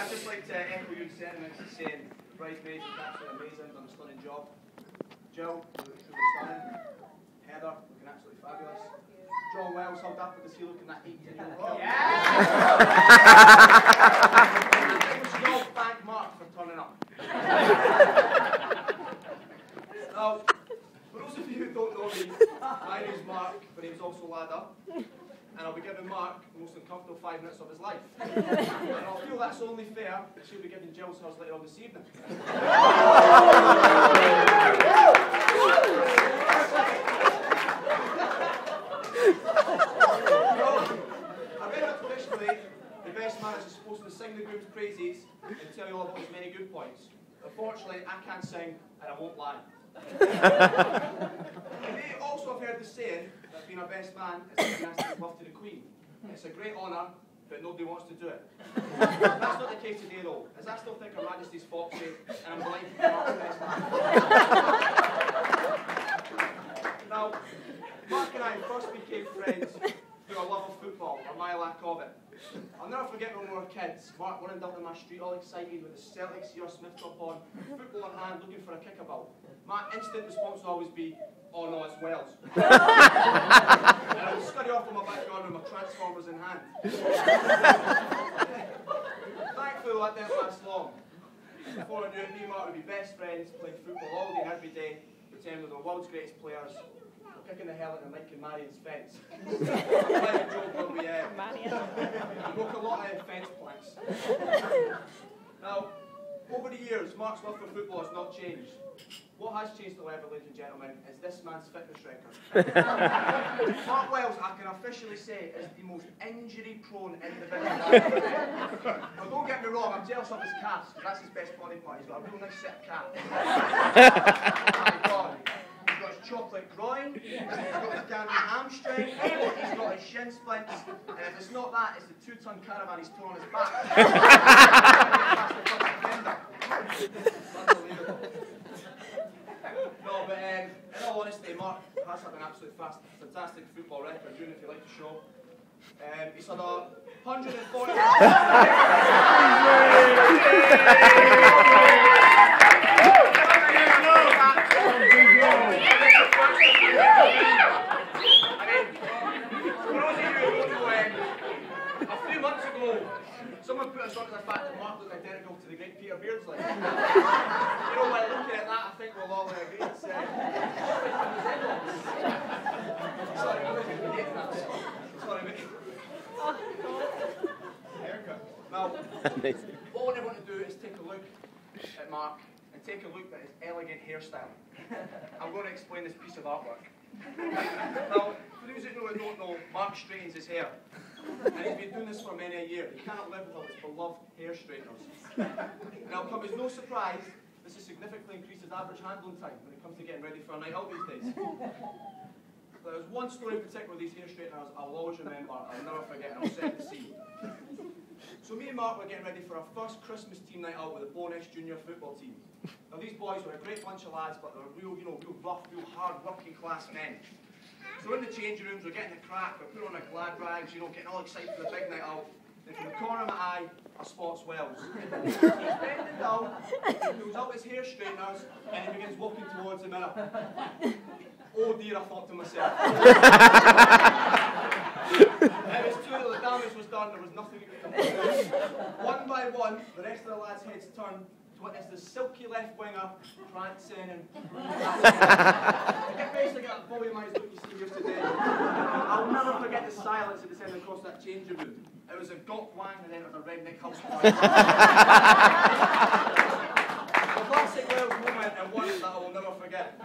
I'd just like to echo your sentiments and saying the bridesmaids was absolutely amazing, done a stunning job. Jill, you look truly stunning. Heather, looking absolutely fabulous. John Wells, how dapper does he look in that 18-year-old? Yeah! I think we should all thank Mark for turning up. Now, for those of you who don't know me, my name's Mark, my name's also Lada. And I'll be giving Mark the most uncomfortable 5 minutes of his life. And I feel that's only fair that she'll be giving Jill's hers later on this evening. I read that traditionally, the best man is supposed to sing the groom's praises and tell you all about his many good points. Unfortunately, I can't sing and I won't lie. You may also have heard the saying that being a best man is like asking love to the Queen. It's a great honour, but nobody wants to do it. That's not the case today though, as I still think Her Majesty's foxy, and I'm delighted to be Mark's best man. Now, Mark and I first became friends through our love of football, or my lack of it. I'll never forget when we were kids, Mark running down my street all excited with the Celtic Sierra Smith top on, football in hand, looking for a kickabout. My instant response would always be, oh no, it's Wales. And I would scurry off on my back garden with my transformers in hand. Thankfully that didn't last long. Before I knew it, me and Mark would be best friends, playing football all day and every day, pretending we were the world's greatest players, kicking the hell out of Mike and Marion's fence. Like a joke where we broke a lot of fence planks. Now, over the years, Mark's love for football has not changed. What has changed, however, ladies and gentlemen, is this man's fitness record. Mark Wells, I can officially say, is the most injury-prone individual I've ever met. Now, don't get me wrong, I'm jealous of his calves, because that's his best body part. He's got a real nice set of calves. My God. He's got his chocolate groin, he's got his gambling hamstring, he's got his shin splints, and if it's not that, it's the 2-ton caravan he's put on his back. Unbelievable. No, but in all honesty, Mark has had an absolute fantastic football record, even if you like to show. He's had 140. A few months ago, someone put us on the fact that Mark looked identical to the great Peter Beardsley. You know, by looking at that, I think we'll all agree it's sorry, mate. Haircut. Now, what I want to do is take a look at Mark and take a look at his elegant hairstyle. I'm going to explain this piece of artwork. Now, for those who don't know, Mark straightens his hair. And he's been doing this for many a year. He cannot live without his beloved hair straighteners. Now, come as no surprise, this has significantly increased his average handling time when it comes to getting ready for a night out these days. There's one story in particular with these hair straighteners I'll always remember, I'll never forget, and I'll set the scene. So me and Mark were getting ready for our first Christmas team night out with the Bonus Junior football team. Now these boys were a great bunch of lads, but they were real, real rough, real hard working class men. So in the changing rooms, we're getting the crack, we're putting on our glad rags, getting all excited for the big night out. Then from the corner of my eye, I spots Wells. He's bending down, he pulls out his hair straighteners, and he begins walking towards the mirror. Oh dear, I thought to myself. It was true that the damage was done, there was nothing we could do. One by one, the rest of the lads' heads turned to witness the silky left winger prancing and basically that Bobby Mize look you see here today. I'll never forget the silence at the end across that changing room. It was a gawk wang and then it was a redneck house party. A classic Wales moment and one that I will never forget.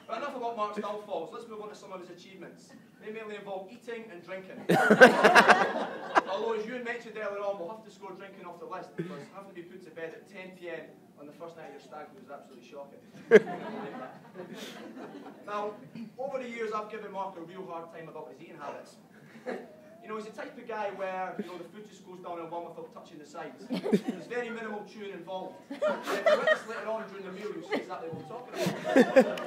But enough about Mark's downfalls, let's move on to some of his achievements. They mainly involve eating and drinking. Although, as you mentioned earlier on, we'll have to score drinking off the list because having to be put to bed at 10 PM on the first night of your stag was absolutely shocking. Now, over the years, I've given Mark a real hard time about his eating habits. He's the type of guy where the food just goes down in one without touching the sides. There's very minimal chewing involved. And if you witness later on during the meal, you'll see exactly what I'm talking about.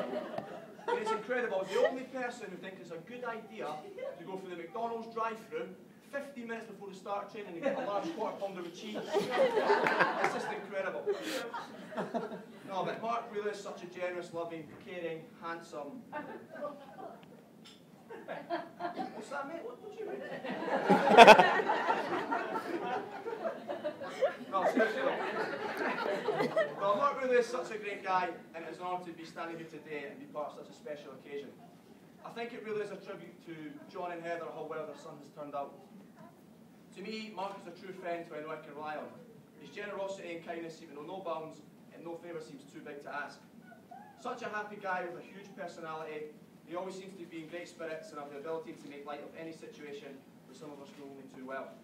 And it's incredible. He's the only person who thinks it's a good idea to go through the McDonald's drive-thru, 15 minutes before the start of training, you get a large quarter pounder with cheese. It's just incredible. No, but Mark really is such a generous, loving, caring, handsome. What's that, mate? What do you mean? No, seriously. Well, Mark really is such a great guy, and it's an honour to be standing here today and be part of such a special occasion. I think it really is a tribute to John and Heather, how well their son has turned out. To me, Mark is a true friend who I know I can rely on. His generosity and kindness seem to know no bounds, and no favour seems too big to ask. Such a happy guy with a huge personality. He always seems to be in great spirits and have the ability to make light of any situation that some of us know only too well.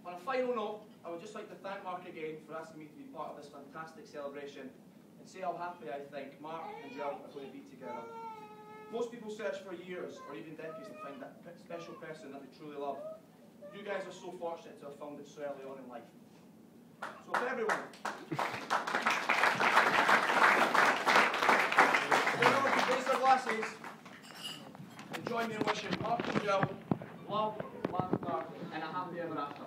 On a final note, I would just like to thank Mark again for asking me to be part of this fantastic celebration and say how happy I think Mark and Jill are going to be together. Most people search for years or even decades to find that special person that they truly love. You guys are so fortunate to have found it so early on in life. So for everyone, raise their glasses and join me in wishing Mark and Jill love, laughter, and a happy ever after.